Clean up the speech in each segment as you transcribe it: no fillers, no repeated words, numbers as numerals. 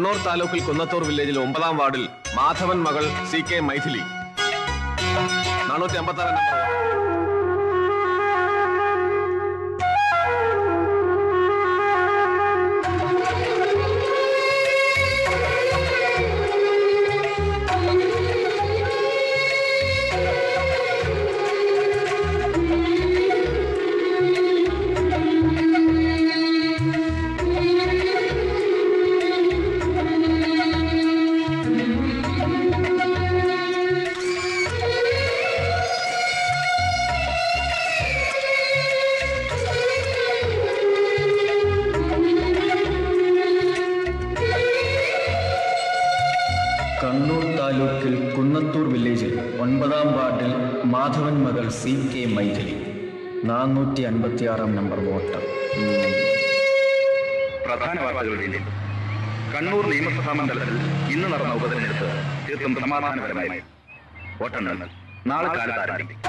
കണ്ണൂർ താലൂക്കിൽ കുന്നത്തൂർ വില്ലേജിൽ 9-ാം വാർഡിൽ മാധവൻ മകൾ CK മൈഥിലി 456 നമ്പർ. കണ്ണൂർ താലൂക്കിൽ കുന്നത്തൂർ വില്ലേജിൽ 9-ാം വാർഡിൽ മാധവൻ മകൾ CK മൈഥിലി 456 നമ്പർ വോട്ടർ. പ്രധാന വാർത്തകൾ വീണ്ടും. കണ്ണൂർ നിയമസഭാ മണ്ഡലത്തിൽ ഇന്ന് നടന്ന ഉപതെരഞ്ഞെടുപ്പ് തീർത്തും സമാധാനപരമായി. വോട്ടെണ്ണൽ നാളെ കാലത്ത് ആരംഭിക്കും.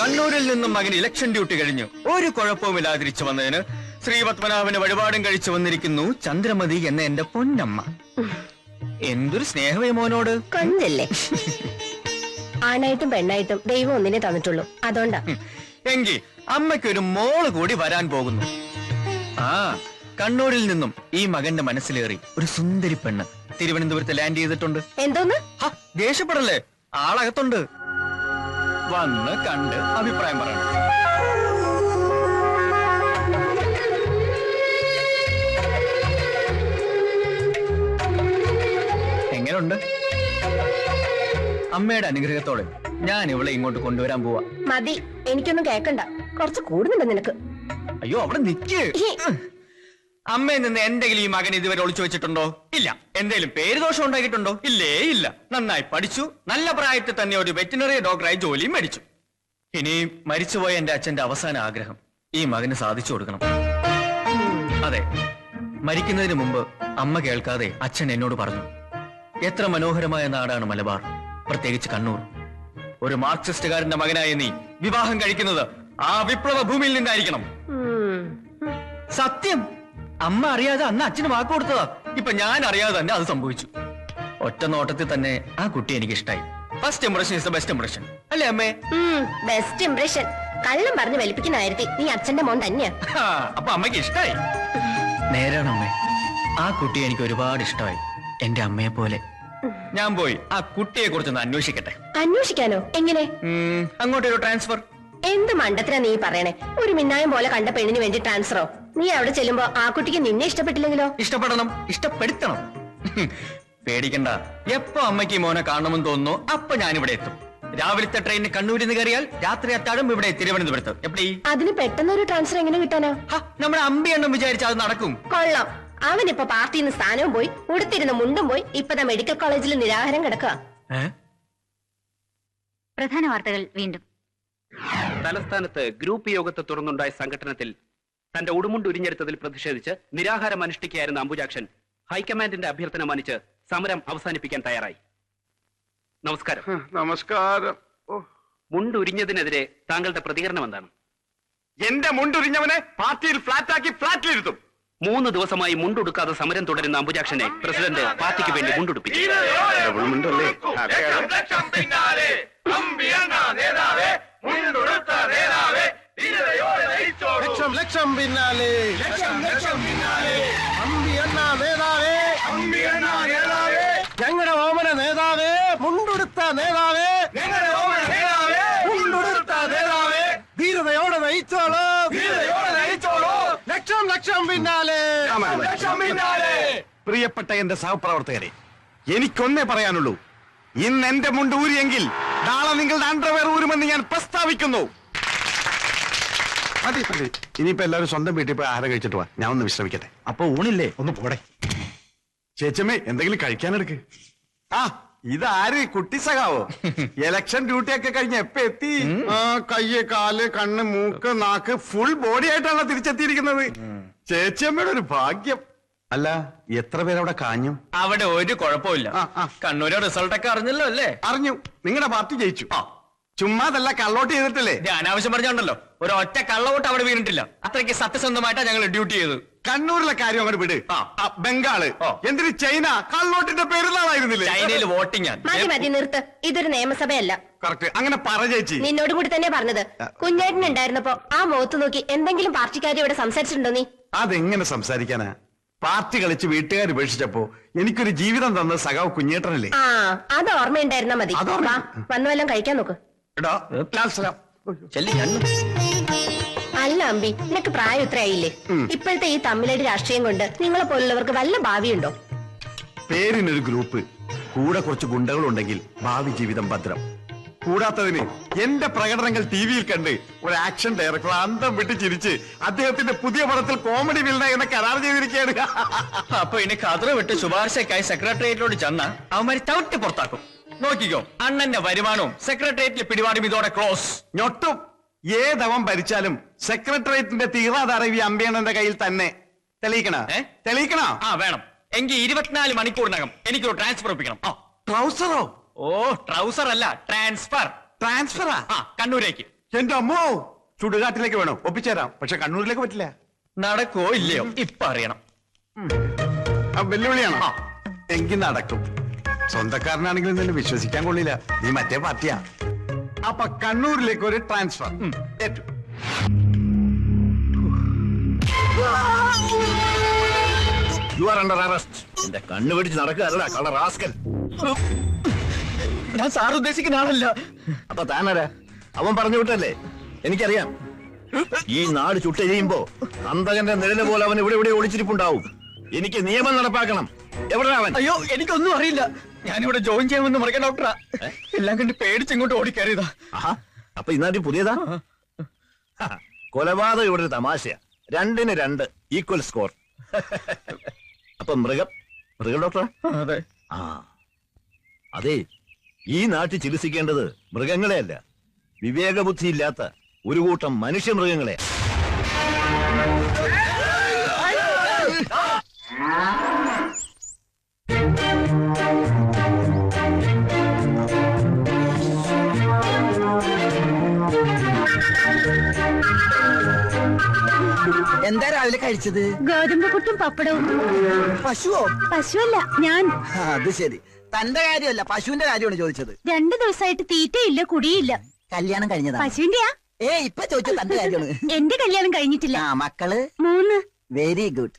കണ്ണൂരിൽ നിന്നും മകൻ ഇലക്ഷൻ ഡ്യൂട്ടി കഴിഞ്ഞു ഒരു കുഴപ്പവുമില്ലാതെ തിരിച്ചു വന്നതിന് ശ്രീപത്മനാഭന് വഴിപാടും കഴിച്ചു വന്നിരിക്കുന്നു ചന്ദ്രമതി എന്ന എന്റെ പൊന്നമ്മ. എന്തൊരു സ്നേഹമേ മോനോട്. കൊഞ്ചല്ലേ. ആണായിട്ടും പെണ്ണായിട്ടും ദൈവം ഒന്നിനെ തന്നിട്ടുള്ളൂ, അതുകൊണ്ടാ. എങ്കിൽ അമ്മയ്ക്കൊരു മോള് കൂടി വരാൻ പോകുന്നു. ആ കണ്ണൂരിൽ നിന്നും ഈ മകന്റെ മനസ്സിലേറി ഒരു സുന്ദരി പെണ്ണ് തിരുവനന്തപുരത്ത് ലാൻഡ് ചെയ്തിട്ടുണ്ട്. എന്തോന്ന്? ദേഷ്യപ്പെടല്ലേ, ആളകത്തുണ്ട്. വന്ന് കണ്ട് അഭിപ്രായം പറയണം. എങ്ങനെയുണ്ട്? അമ്മയുടെ അനുഗ്രഹത്തോടെ ഞാൻ ഇവളെ ഇങ്ങോട്ട് കൊണ്ടുവരാൻ പോവാ. മതി, എനിക്കൊന്നും കേക്കണ്ട. കുറച്ച് കൂടുന്നുണ്ട് നിനക്ക്. അയ്യോ അവിടെ നിക്ക്. അമ്മയിൽ നിന്ന് എന്തെങ്കിലും ഈ മകൻ ഇതുവരെ ഒളിച്ചു വെച്ചിട്ടുണ്ടോ? ഇല്ല. എന്തെങ്കിലും പേര് ദോഷം ഉണ്ടാക്കിയിട്ടുണ്ടോ? ഇല്ലേ ഇല്ല. നന്നായി പഠിച്ചു, നല്ല പ്രായത്തിൽ തന്നെ ഒരു വെറ്റിനറി ഡോക്ടറായി ജോലിയും മേടിച്ചു. ഇനി മരിച്ചുപോയ എന്റെ അച്ഛന്റെ അവസാന ആഗ്രഹം ഈ മകന് സാധിച്ചു കൊടുക്കണം. അതെ, മരിക്കുന്നതിന് മുമ്പ് അമ്മ കേൾക്കാതെ അച്ഛൻ എന്നോട് പറഞ്ഞു, എത്ര മനോഹരമായ നാടാണ് മലബാർ, പ്രത്യേകിച്ച് കണ്ണൂർ. ഒരു മാർക്സിസ്റ്റുകാരന്റെ മകനായ നീ വിവാഹം കഴിക്കുന്നത് ആ വിപ്ലവ ഭൂമിയിൽ നിന്നായിരിക്കണം. സത്യം, അമ്മ അറിയാതെ അന്ന് അച്ഛന് വാക്ക് കൊടുത്തതാ. ഇപ്പൊ ഞാൻ അറിയാതെ തന്നെ അത് സംഭവിച്ചു. ഒറ്റ നോട്ടത്തിൽ തന്നെ ആ കുട്ടി എനിക്ക് ഇഷ്ടായി. First impression is the best impression, അല്ലേ അമ്മേ? Best impression. കള്ളം പറഞ്ഞ് വലിപ്പിക്കുന്ന കാര്യത്തിൽ നീ അച്ഛന്റെ മോൻ തന്നെയാ. അപ്പൊ അമ്മയ്ക്ക് ഇഷ്ടായി. നേരാണ് അമ്മേ, ആ കുട്ടിയെ എനിക്ക് ഒരുപാട് ഇഷ്ടമായി, എന്റെ അമ്മയെ പോലെ. ഞാൻ പോയി ആ കുട്ടിയെ കുറിച്ചൊന്ന് അന്വേഷിക്കട്ടെ. അന്വേഷിക്കാനോ? എങ്ങനെ? അങ്ങോട്ടൊരു ട്രാൻസ്ഫർ. എന്ത് മണ്ടത്തിനാ നീ പറയണേ? ഒരു മിന്നായം പോലെ കണ്ട പെണ്ണിന് വേണ്ടി ട്രാൻസ്ഫറോ? നീ അവിടെ ചെല്ലുമ്പോ ആ കുട്ടിക്ക് നിന്നെ ഇഷ്ടപ്പെട്ടില്ലെങ്കിലോ? ഇഷ്ടപ്പെടണം, ഇഷ്ടപ്പെടുത്തണം. പേടിക്കണ്ട, എപ്പോ അമ്മയ്ക്ക് മോനെ കാണണമെന്ന് തോന്നുന്നു അപ്പൊ ഞാനിവിടെ എത്തും. രാവിലത്തെ ട്രെയിനിന് കണ്ണൂരിൽ നിന്ന് കയറിയാൽ രാത്രി അത്താടും ഇവിടെ തിരുവനന്തപുരത്ത്. എപ്പടി? അതിന് പെട്ടെന്നൊരു ട്രാൻസ്ഫർ എങ്ങനെ കിട്ടാനോ? നമ്മുടെ അമ്പിയെണ്ണം വിചാരിച്ചാൽ അത് നടക്കും. കൊള്ളാം. അവനിപ്പോ പാർട്ടിയിൽ നിന്ന് സ്ഥാനവും പോയി, ഉടുത്തിരുന്ന മുണ്ടും പോയി, ഇപ്പതാ മെഡിക്കൽ കോളേജിൽ നിരാഹാരം കിടക്കുക. പ്രധാന വാർത്തകൾ വീണ്ടും. തലസ്ഥാനത്ത് ഗ്രൂപ്പ് യോഗത്തെ തുടർന്നുണ്ടായ സംഘടനത്തിൽ തന്റെ ഉടുമുണ്ട് ഉരിഞ്ഞെടുത്തതിൽ പ്രതിഷേധിച്ച് നിരാഹാരം അനുഷ്ഠിക്കുകയായിരുന്ന അംബുജാക്ഷൻ ഹൈക്കമാൻഡിന്റെ അഭ്യർത്ഥന മാനിച്ച് സമരം അവസാനിപ്പിക്കാൻ തയ്യാറായി. നമസ്കാരം. നമസ്കാരം. മുണ്ടുരിഞ്ഞതിനെതിരെ താങ്കളുടെ പ്രതികരണം എന്താണ്? എന്റെ മുണ്ടുരിഞ്ഞവനെ പാർട്ടിയിൽ ഫ്ലാറ്റാക്കി ഫ്ലാറ്റിലിരുത്തും. 3 ദിവസമായി മുണ്ടുടുക്കാതെ സമരം തുടരുന്ന അംബുജാക്ഷനെ പ്രസിഡന്റ് പാർട്ടിക്ക് വേണ്ടി മുണ്ടുടുപ്പിച്ചു. ലക്ഷം പിന്നാലെ ഞങ്ങളുടെ ഓമന നേതാവേ, മുണ്ടുടുത്ത നേതാവേ, മുണ്ടുടുത്ത നേതാവേ, ധീരതയോടെ നയിച്ചോളൂ, ലക്ഷം ലക്ഷം പിന്നാലെ. പ്രിയപ്പെട്ട എന്റെ സഹപ്രവർത്തകരെ, എനിക്കൊന്നേ പറയാനുള്ളൂ. ഇന്ന് എന്റെ മുണ്ട് ഊരിയെങ്കിൽ നാളെ നിങ്ങളുടെ അണ്ടർവെയർ ഊരുമെന്ന് ഞാൻ പ്രസ്താവിക്കുന്നു. മതി, ഇനിയിപ്പോ എല്ലാവരും സ്വന്തം വീട്ടിൽ പോയി ആഹാരം കഴിച്ചിട്ട് പോവാ. ഞാൻ ഒന്ന് വിശ്രമിക്കട്ടെ. അപ്പൊ ഊണില്ലേ? ഒന്ന് പോടെ. ചേച്ചമ്മേ എന്തെങ്കിലും കഴിക്കാനെടുക്ക്. ആ ഇതാര് കുട്ടി സഖാവോ? ഇലക്ഷൻ ഡ്യൂട്ടിയൊക്കെ കഴിഞ്ഞ് എപ്പ എത്തി? ആ കയ്യ് കാല് കണ്ണ് മൂക്ക് നാക്ക് ഫുൾ ബോഡി ആയിട്ടാണല്ലോ തിരിച്ചെത്തിയിരിക്കുന്നത്. ചേച്ചിയമ്മയുടെ ഒരു ഭാഗ്യം. അല്ല എത്ര പേരവിടെ കാഞ്ഞു? അവിടെ ഒരു കുഴപ്പമില്ല. കണ്ണൂരെ റിസൾട്ട് ഒക്കെ അറിഞ്ഞല്ലോ അല്ലേ? അറിഞ്ഞു. നിങ്ങളുടെ പാർട്ടി ജയിച്ചു. ചുമ്മാതല്ല കള്ളോട്ട് ചെയ്തിട്ടില്ലേ? അനാവശ്യം പറഞ്ഞോണ്ടല്ലോ, ഒരു ഒറ്റ കള്ളവോട്ട് അവിടെ വീണിട്ടില്ല. അത്രയ്ക്ക് സത്യസന്ധമായിട്ടാ ഞങ്ങൾ ഡ്യൂട്ടി ചെയ്ത്. കണ്ണൂരിലെ കാര്യം അങ്ങോട്ട് വിട്. ബംഗാള് എന്തിന് ചൈന കള്ളോട്ടിന്റെ പെരുന്നാളായിരുന്നില്ലേ? ചൈനയിൽ വോട്ടിംഗ്. മതി മതി നിർത്ത്. ഇതൊരു നിയമസഭയല്ല. കറക്റ്റ്. അങ്ങനെ പറ ചേച്ചി. നിന്നോട് കൂടി തന്നെ പറഞ്ഞത്. കുഞ്ഞേട്ടൻ ഉണ്ടായിരുന്നപ്പോ ആ മുഖത്ത് നോക്കി എന്തെങ്കിലും പാർട്ടിക്കാരി ഇവിടെ സംസാരിച്ചിട്ടുണ്ടോ നീ? അതെങ്ങനെ സംസാരിക്കാനാ? പാർട്ടി കളിച്ച് വീട്ടുകാർ ഉപേക്ഷിച്ചപ്പോ എനിക്കൊരു ജീവിതം തന്ന സഖാവ് കുഞ്ഞേട്ടനല്ലേ? ആ അത് ഓർമ്മയുണ്ടായിരുന്നാ മതി. വന്നു വല്ലതും കഴിക്കാൻ നോക്ക്. അല്ല അമ്പി, നിനക്ക് പ്രായം ഇത്രയായില്ലേ? ഇപ്പോഴത്തെ ഈ തമ്മിലടി രാഷ്ട്രീയം കൊണ്ട് നിങ്ങളെ പോലുള്ളവർക്ക് വല്ല ഭാവിയുണ്ടോ? പേരിനൊരു ഗ്രൂപ്പ്, കൂടെ കുറച്ച് ഗുണ്ടകളുണ്ടെങ്കിൽ ഭാവി ജീവിതം ഭദ്രം. കൂടാത്തതിന് എന്റെ പ്രകടനങ്ങൾ ടിവിയിൽ കണ്ട് ഒരു ആക്ഷൻ ഡയറക്ടർ അന്തം വിട്ട് ചിരിച്ച് അദ്ദേഹത്തിന്റെ പുതിയ പടത്തിൽ കോമഡി വില്ല എന്ന കരാർ ചെയ്തിരിക്കുകയാണ്. അപ്പൊ ഇനി കതറ വിട്ട് ശുപാർശക്കായി സെക്രട്ടേറിയറ്റിലോട് ചെന്ന അവന്മാര് ചവിട്ടി പുറത്താക്കും. നോക്കിക്കോ, അണ്ണന്റെ വരുമാനവും സെക്രട്ടേറിയറ്റിൽ പിടിപാടും ഇതോടെ ക്ലോസ്. ഞൊട്ടും. ഏതവൻ ഭരിച്ചാലും സെക്രട്ടേറിയറ്റിന്റെ തീറാധാരവി അമ്പയണ്ണന്റെ കയ്യിൽ തന്നെ. തെളിയിക്കണോ? ആ വേണം. എങ്കിൽ 24 മണിക്കൂറിനകം എനിക്കൊരു ട്രാൻസ്ഫർ ഒപ്പിക്കണം. ട്രൗസറോ? ഓ ട്രൗസർ അല്ല, ട്രാൻസ്ഫർ. ട്രാൻസ്ഫറാ? കണ്ണൂരേക്ക്. എന്റെ അമ്മോ, ചുടുകാട്ടിലേക്ക് വേണം. ഒപ്പിച്ചേരാം, പക്ഷെ കണ്ണൂരിലേക്ക് പറ്റില്ല. നടക്കോ ഇല്ലയോ ഇപ്പൊ അറിയണം. വെല്ലുവിളിയാണോ? എങ്കിൽ നടക്കും. സ്വന്തക്കാരനാണെങ്കിലും നിന്നെ വിശ്വസിക്കാൻ കൊള്ളില്ല. നീ മറ്റേ പാർട്ടിയാ. അപ്പൊ കണ്ണൂരിലേക്ക് ഒരു ട്രാൻസ്ഫർ. ഏറ്റു. You are under arrest. എന്റെ കണ്ണു പിടിച്ച് നടക്കുകയല്ല കളർ റാസ്കൽ. ഞാൻ സാർ ഉദ്ദേശിക്കുന്ന ആളല്ല. അപ്പൊ താനാരാ? അവൻ പറഞ്ഞു വിട്ടല്ലേ? എനിക്കറിയാം. ഈ നാട് ചുട്ടെരിയുമ്പോ അന്തകന്റെ നിഴല് പോലെ അവൻ ഇവിടെ ഒളിച്ചിരിപ്പുണ്ടാവും. എനിക്ക് നിയമം നടപ്പാക്കണം. എവിടെ അവൻ? അയ്യോ എനിക്കൊന്നും അറിയില്ല. ഞാനിവിടെ ജോയിൻ ചെയ്യാമെന്ന് മറിയ ഡോക്ടറാ. എല്ലാം കണ്ട് പേടിച്ച് ഇങ്ങോട്ട് ഓടിക്കയറിയതാ. അപ്പൊ ഇന്നാട്ടി പുതിയതാ? കൊലപാതകം ഇവിടെ ഒരു തമാശയാ. 2-ന് 2 ഈക്വൽ സ്കോർ. അപ്പൊ മൃഗ ഡോക്ടറാ? അതെ. അതെ, ഈ നാട്ടിൽ ചികിത്സിക്കേണ്ടത് മൃഗങ്ങളെയല്ല, വിവേകബുദ്ധി ഇല്ലാത്ത ഒരു കൂട്ടം മനുഷ്യമൃഗങ്ങളെ. എന്താ രാവിലെ കഴിച്ചത്? ഗോതമ്പ് പുട്ടും പപ്പടവും. പശുവോ? പശുവല്ല, ഞാൻ. അത് ശരി. തന്റെ കാര്യമല്ല, പശുവിന്റെ കാര്യമാണ് ചോദിച്ചത്. 2 ദിവസമായിട്ട് തീറ്റയില്ല കുടിയില്ല. കല്യാണം കഴിഞ്ഞതാ? പശുവിന്റെയാ? ഇപ്പൊ ചോദിച്ചത് തന്റെ കാര്യമാണ്. എന്റെ കല്യാണം കഴിഞ്ഞിട്ടില്ല. മക്കള്? 3. Very good.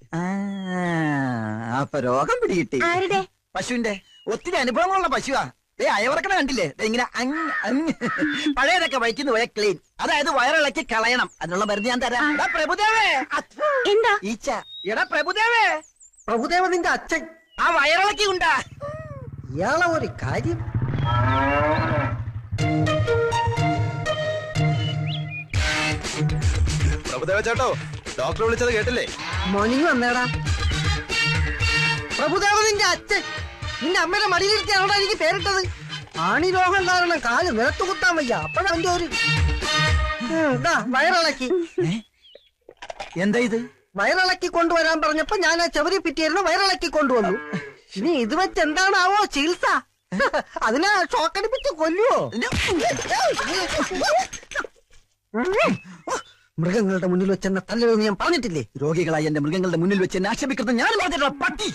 അപ്പൊ രോഗം പിടികിട്ടി. ആരുടെ? പശുവിന്റെ. ഒത്തിരി അനുഭവങ്ങളുള്ള പശുവാ. അയവറക്കണ കണ്ടില്ലേ? ഇങ്ങനെ പഴയതൊക്കെ വയറ്റിന്ന് പോയ ക്ലീൻ. അതായത് വയറിളക്കി കളയണം. അതിനുള്ള മരുന്ന് ഞാൻ തരാം. പ്രഭുദേവേ. എന്താ? ഈച്ച. എടാ പ്രഭുദേവേ. പ്രഭുദേവ നിന്റെ അച്ഛൻ. ആ വയറിളക്കി ഉണ്ടാ. ഇയാളെ ഒരു കാര്യം. പ്രഭുദേവ ചേട്ടോ, ഡോക്ടർ വിളിച്ചത് കേട്ടില്ലേ? മോർണിംഗ് വന്നേടാ. പ്രഭുദേവ നിന്റെ അച്ഛൻ. നിന്റെ അമ്മയുടെ മടിയിലിരുത്തിയാണോടാ എനിക്ക് പേരിട്ടത്. ആണി രോഗം കാരണം കാല് നിലത്ത് കുത്താൻ വയ്യ. അപ്പോഴവന്റെ ഒരു വയറിളക്കി. എന്താ ഇത്? വയറിളക്കി കൊണ്ടുവരാൻ പറഞ്ഞപ്പോ ഞാൻ ആ ചവരി പിറ്റിയായിരുന്നു, വയറിളക്കി കൊണ്ടുവന്നു. ഇനി ഇത് വെച്ച് എന്താണാവോ ചികിത്സ? അതിനെ ഷോക്കടിപ്പിച്ച് കൊല്ലുവോ? മൃഗങ്ങളുടെ മുന്നിൽ വെച്ച് എന്നെ തല്ലരുതെന്ന് ഞാൻ പറഞ്ഞിട്ടില്ലേ? രോഗികളായി എന്റെ മൃഗങ്ങളുടെ മുന്നിൽ വെച്ച് എന്നെ ആക്ഷേപിക്കുന്നത് ഞാൻ പറഞ്ഞിട്ടുള്ള പട്ടി.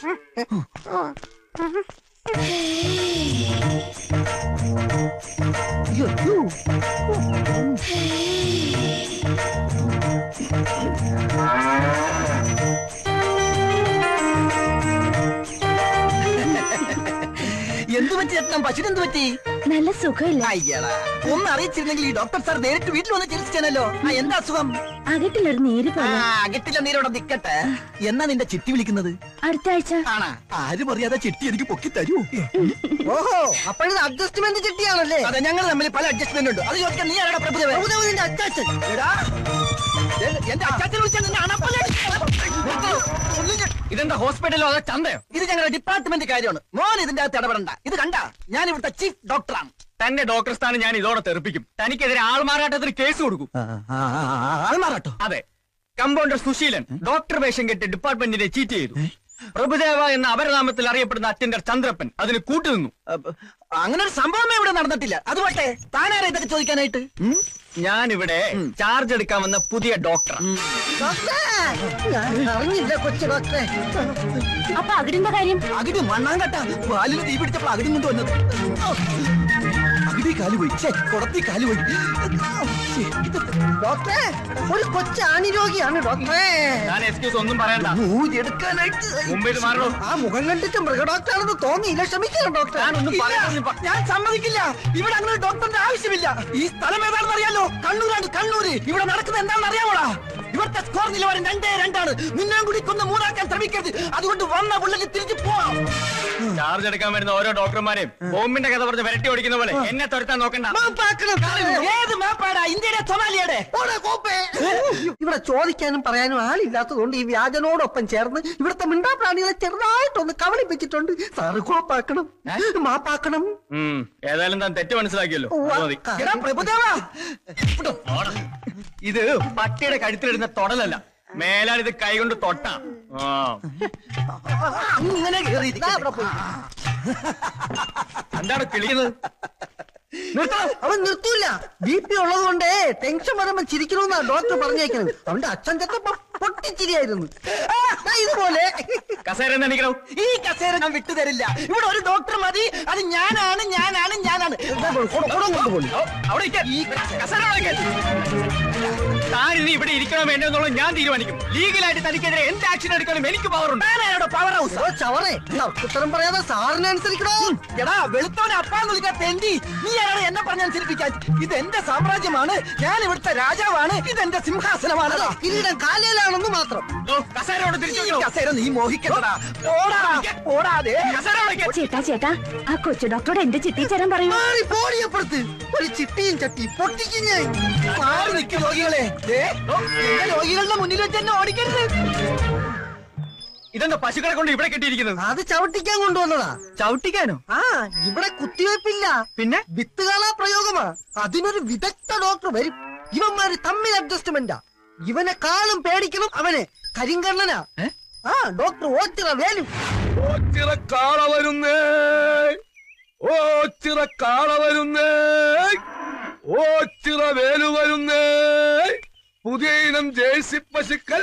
എന്ത് പറ്റി ചേട്ടൻ? പശുവിനെന്ത് പറ്റി? നല്ല സുഖമില്ല. അയ്യടാ, ഒന്ന് അറിയിച്ചിരുന്നെങ്കിൽ ഈ ഡോക്ടർ സാർ നേരിട്ട് വീട്ടിൽ വന്ന് ചികിത്സിച്ചാനല്ലോ. എന്താ അസുഖം? അകട്ടിലൊരു നീര് പോലെ. അകട്ടില്ല നീരോടെ നിക്കട്ടെ. എന്നാ നിന്റെ ചിട്ടി വിളിക്കുന്നത്? അടുത്ത ആഴ്ച. ആണാ? ആരും അറിയാതെ ചിട്ടി എനിക്ക് പൊക്കി തരൂ. ഓഹോ, അപ്പോഴത് അഡ്ജസ്റ്റ്മെന്റ് ചിട്ടിയാണല്ലേ? അതെ, ഞങ്ങൾ തമ്മിൽ പല അഡ്ജസ്റ്റ്മെന്റ് ഉണ്ട്. അത് ചോദിക്കാൻ നീ ആരാടാ? പ്രഭുദേവ. നിന്റെ അച്ചാച്ചൻ. എന്റെ അച്ചാച്ചൻ വിളിച്ചാൽ നിന്നെ അണപ്പല്ലേ. ഇതെന്താ ഹോസ്പിറ്റലോ അതോ ചന്തയോ? ഇത് ഞങ്ങളുടെ ഡിപ്പാർട്ട്മെന്റ് കാര്യമാണ്. മോൻ ഇതിന്റെ അകത്ത് ഇടപെടണ്ട. ഇത് കണ്ട, ഞാൻ ഇവിടുത്തെ ചീഫ് ഡോക്ടറാണ്. തന്നെ ഡോക്ടർ സ്ഥാനം ഞാൻ ഇതോടെ തെറിപ്പിക്കും. തനിക്കെതിരെ ആൾമാറാട്ടത്തിന് കേസ് കൊടുക്കും. ആൾമാറാട്ടോ? അതെ, കമ്പൗണ്ടർ സുശീലൻ ഡോക്ടർ വേഷം കെട്ടി ഡിപ്പാർട്ട്മെന്റിനെ ചീറ്റ് ചെയ്തു. പ്രഭുദേവ എന്ന അപരനാമത്തിൽ അറിയപ്പെടുന്ന അറ്റൻഡർ ചന്ദ്രപ്പൻ അതിന് കൂട്ടുനിന്നു. അങ്ങനെ ഒരു സംഭവമേ ഇവിടെ നടന്നിട്ടില്ല. അത് പോട്ടെ, താനാരാ ഇതൊക്കെ ചോദിക്കാനായിട്ട്? ഞാനിവിടെ ചാർജ് എടുക്കാൻ വന്ന പുതിയ ഡോക്ടറാണ്. അറിഞ്ഞില്ല കൊച്ചു ഡോക്ടറെ. അപ്പൊ അകിടിന്റെ കാര്യം? അകിടി മണ്ണാങ്കട്ട പാലിന് തീ പിടിച്ചപ്പോൾ അകിടി കൊണ്ട് വന്നത്. അകിടി കാലുപോയി, കുടത്തി കാലുപോയി. ഡോക്ടറെ, ഒരു കൊച്ചു ആണിരോഗിയാണ് ഡോക്ടറെ. ഞാൻ എക്സ്ക്യൂസ് ഒന്നും പറയണ്ട. എടുക്കാനായിട്ട് മുമ്പിൽ മാറണോ? ആ മുഖം കണ്ടിട്ട് മൃഗഡോക്ടറാണെന്ന് തോന്നിയില്ല. ക്ഷമിക്കണം ഡോക്ടർ. ഞാൻ സമ്മതിക്കില്ല. ഇവിടെ അങ്ങനെ ഡോക്ടറിന്റെ ആവശ്യമില്ല. ഈ സ്ഥലം ഏതാണെന്ന് അറിയാലോ? കണ്ണൂരാണ്, കണ്ണൂര്. ഇവിടെ നടക്കുന്നത് എന്താണെന്ന് അറിയാമോടാ? ഇവിടുത്തെ സ്കോർ നിലവാരം 2-2. നിന്നെ കൂടി കൊന്ന് മൂന്നാക്കാൻ ശ്രമിക്കരുത്. അതുകൊണ്ട് വന്ന പുള്ളിക്ക് തിരിച്ചു പോവാം. ചാർജ് എടുക്കാൻ വരുന്ന ഓരോ ഡോക്ടർമാരെയും ബോംബിന്റെ കഥ പറഞ്ഞ് വരട്ടി ഓടിക്കുന്ന പോലെ എന്നെ തുരത്താൻ നോക്കണ്ട. ഏത് മാപ്പാടാ? ഇന്ത്യയുടെ സൊമാലിയുടെ? ഇവിടെ ചോദിക്കാനും പറയാനും ആളില്ലാത്തതുകൊണ്ട് ഈ വ്യാജനോടൊപ്പം ചേർന്ന് ഇവിടുത്തെ മിണ്ടാപ്രാണികളെ ചെറുതായിട്ടൊന്ന് കവളിപ്പിച്ചിട്ടുണ്ട്. സാറ് കോപ്പാക്കണം, മാപ്പാക്കണം. ഏതായാലും താൻ തെറ്റ് മനസ്സിലാക്കിയല്ലോ. പ്രഭുദേവാ, ഇത് പട്ടിയുടെ കഴുത്തിലിടുന്ന തൊടലല്ല. മേലാൽ ഇത് കൈകൊണ്ട് തൊട്ടാ. അങ്ങനെ എന്താണ് കിളിക്കുന്നത്? അവൻ നിർത്തൂല. BP ഉള്ളത് കൊണ്ടേ ടെൻഷൻ വരുമ്പോ ചിരിക്കണമെന്നാ ഡോക്ടർ പറഞ്ഞേക്കുന്നത്. അവന്റെ അച്ഛൻ ചെത്തപ്പോ പൊട്ടിച്ചിരിയായിരുന്നു. ഇതുപോലെ കസേര എണീക്കണോ? ഈ കസേര ഞാൻ വിട്ടുതരില്ല. ഇവിടെ ഒരു ഡോക്ടർ മതി. അത് ഞാനാണ്. താനിനി ഇവിടെ ഇരിക്കണോ വേണ്ടോ എന്നുള്ളത് ഞാൻ തീരുമാനിക്കും. ലീഗലായിട്ട് തനിക്കെതിരെ എന്ത് ആക്ഷൻ എടുക്കാനും എനിക്ക് പവറുണ്ട്. പവർ ഹൗസ് ചവറേ, ഉത്തരം പറയാതെ സാറിനെ അനുസരിക്കണോ? എടാ വെളുത്തവനെ അപ്പാന്ന് വിളിക്കാൻ തെണ്ടി. നീ ആരാണ് എന്നെ പറഞ്ഞനുസരിപ്പിക്കാൻ? ഇത് എന്റെ സാമ്രാജ്യമാണ്. ഞാൻ ഇവിടുത്തെ രാജാവാണ്. ഇതെന്റെ സിംഹാസനമാണ്. കിരീടം കാലയിലാണെന്ന് മാത്രം. കസേരയോട് തിരിച്ചു കസേര നീ മോഹിക്കണ്ടടാ. ഓടാതെ ചേട്ടാ, ആ കൊച്ചു ഡോക്ടറോട് എന്റെ ചിട്ടി ചേരാൻ പറയൂ. പോടിയപ്പുറത്ത് ഒരു ചിട്ടിയും ചട്ടി പൊട്ടിക്കുന്ന മാറി നിൽക്കും രോഗികളെ. രോഗികളുടെ മുന്നിൽ വെച്ച് തന്നെ ഓടിക്കരുത്. ഇതെന്താ പശുക്കളെ കൊണ്ട് ഇവിടെ കെട്ടിയിരിക്കുന്നത്? അത് ചവിട്ടിക്കാൻ കൊണ്ടുവന്നതാ. ചവിട്ടിക്കാനോ? ആ, ഇവിടെ കുത്തിവയ്പ്പില്ല, പിന്നെ വിത്തുകാളാ പ്രയോഗമാ. അതിനൊരു വിദഗ്ധ ഡോക്ടർ വരും. ഇവന്മാര് തമ്മിൽ അഡ്ജസ്റ്റ്മെന്റാ. ഇവനെ കാളും പേടിക്കണം അവനെ. കരിങ്കണ്ണനാ. ആ ഡോക്ടർ ഓച്ചിറ വേലു. ഓച്ചിറ കാള വരുന്നേ, ഓച്ചിറ കാള വരുന്നേ, ഓച്ചിറ വേലു വരുന്നേ. പുതിയ ഇനം ജേഴ്സി പശുക്കൾ,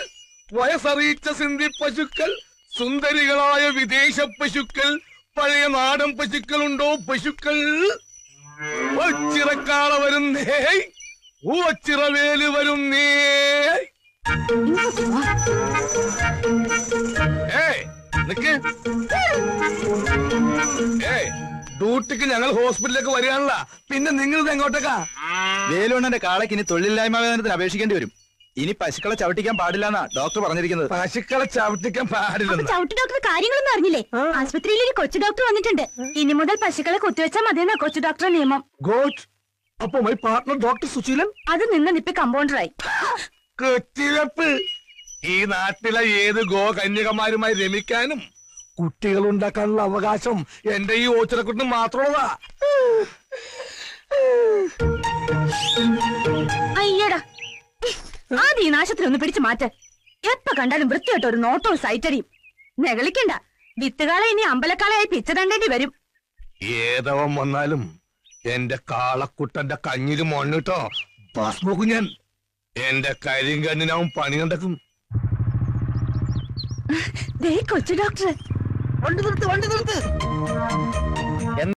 വയസ്സറിയിച്ച സിന്ധി പശുക്കൾ, സുന്ദരികളായ വിദേശ പശുക്കൾ, പഴയ നാടൻ പശുക്കളുണ്ടോ പശുക്കൾ? ഓച്ചിറക്കാള വരുന്നേ, ഓച്ചിറ വേലു വരുന്നേ. നിക്ക്. ഡ്യൂട്ടിക്ക് ഞങ്ങൾ ഹോസ്പിറ്റലിലേക്ക് വരികയാണല്ല, പിന്നെ നിങ്ങൾ ഇത് എങ്ങോട്ടേക്കാ? വേലുണ്ണന്റെ കാളയ്ക്ക് ഇനി തൊഴിലില്ലായ്മ വേതനത്തിന് അപേക്ഷിക്കേണ്ടി വരും. ഇനി പശുക്കളെ ചവിട്ടിക്കാൻ പാടില്ലെന്നാ ഡോക്ടർ പറഞ്ഞിരിക്കുന്നത്. പശുക്കളെ ചവിട്ടിക്കാൻ പാടില്ല. ചവിട്ടി ഡോക്ടർ കാര്യങ്ങളൊന്നും അറിഞ്ഞില്ലേ? ആശുപത്രിയിൽ ഒരു കൊച്ചു ഡോക്ടർ വന്നിട്ടുണ്ട്. ഇനി മുതൽ പശുക്കളെ കുത്തിവെച്ചാൽ മതിയെന്നാ കൊച്ചു ഡോക്ടറെ നിയമം. ഗോഡ്. അപ്പൊ മൈ പാർട്ണർ ഡോക്ടർ സുശീലൻ അത് നിന്നിപ്പ കമ്പൗണ്ടറായി. കുത്തിവെപ്പ്. ഈ നാട്ടിലെ ഏത് ഗോ കന്യകമാരുമായി രമിക്കാനും കുട്ടികൾ ഉണ്ടാക്കാനുള്ള അവകാശം എന്റെ ഈ ഓച്ചിറക്കുട്ടിന് മാത്രമുള്ളതാ. അയ്യടാ, ആദ്യം ഈ നാശത്തിൽ ഒന്ന് പിടിച്ചു മാറ്റ. എപ്പ കണ്ടാലും വൃത്തിയായിട്ട് ഒരു നോട്ടവും സൈറ്റടിയും. നെകളിക്കണ്ട, വിത്തുകാളെ ഇനി അമ്പലക്കാളയായി പിച്ചതണ്ടേണ്ടി വരും. ഏതവൻ വന്നാലും എന്റെ കാളക്കുട്ടന്റെ കഞ്ഞില് മണ്ണിട്ടോ ഭസ്മോക്കും ഞാൻ. എന്റെ കരിങ്കണ്ണിനാവും പണി കണ്ടക്കും. കൊച്ചു ഡോക്ടർ വണ്ടി നിർത്ത്.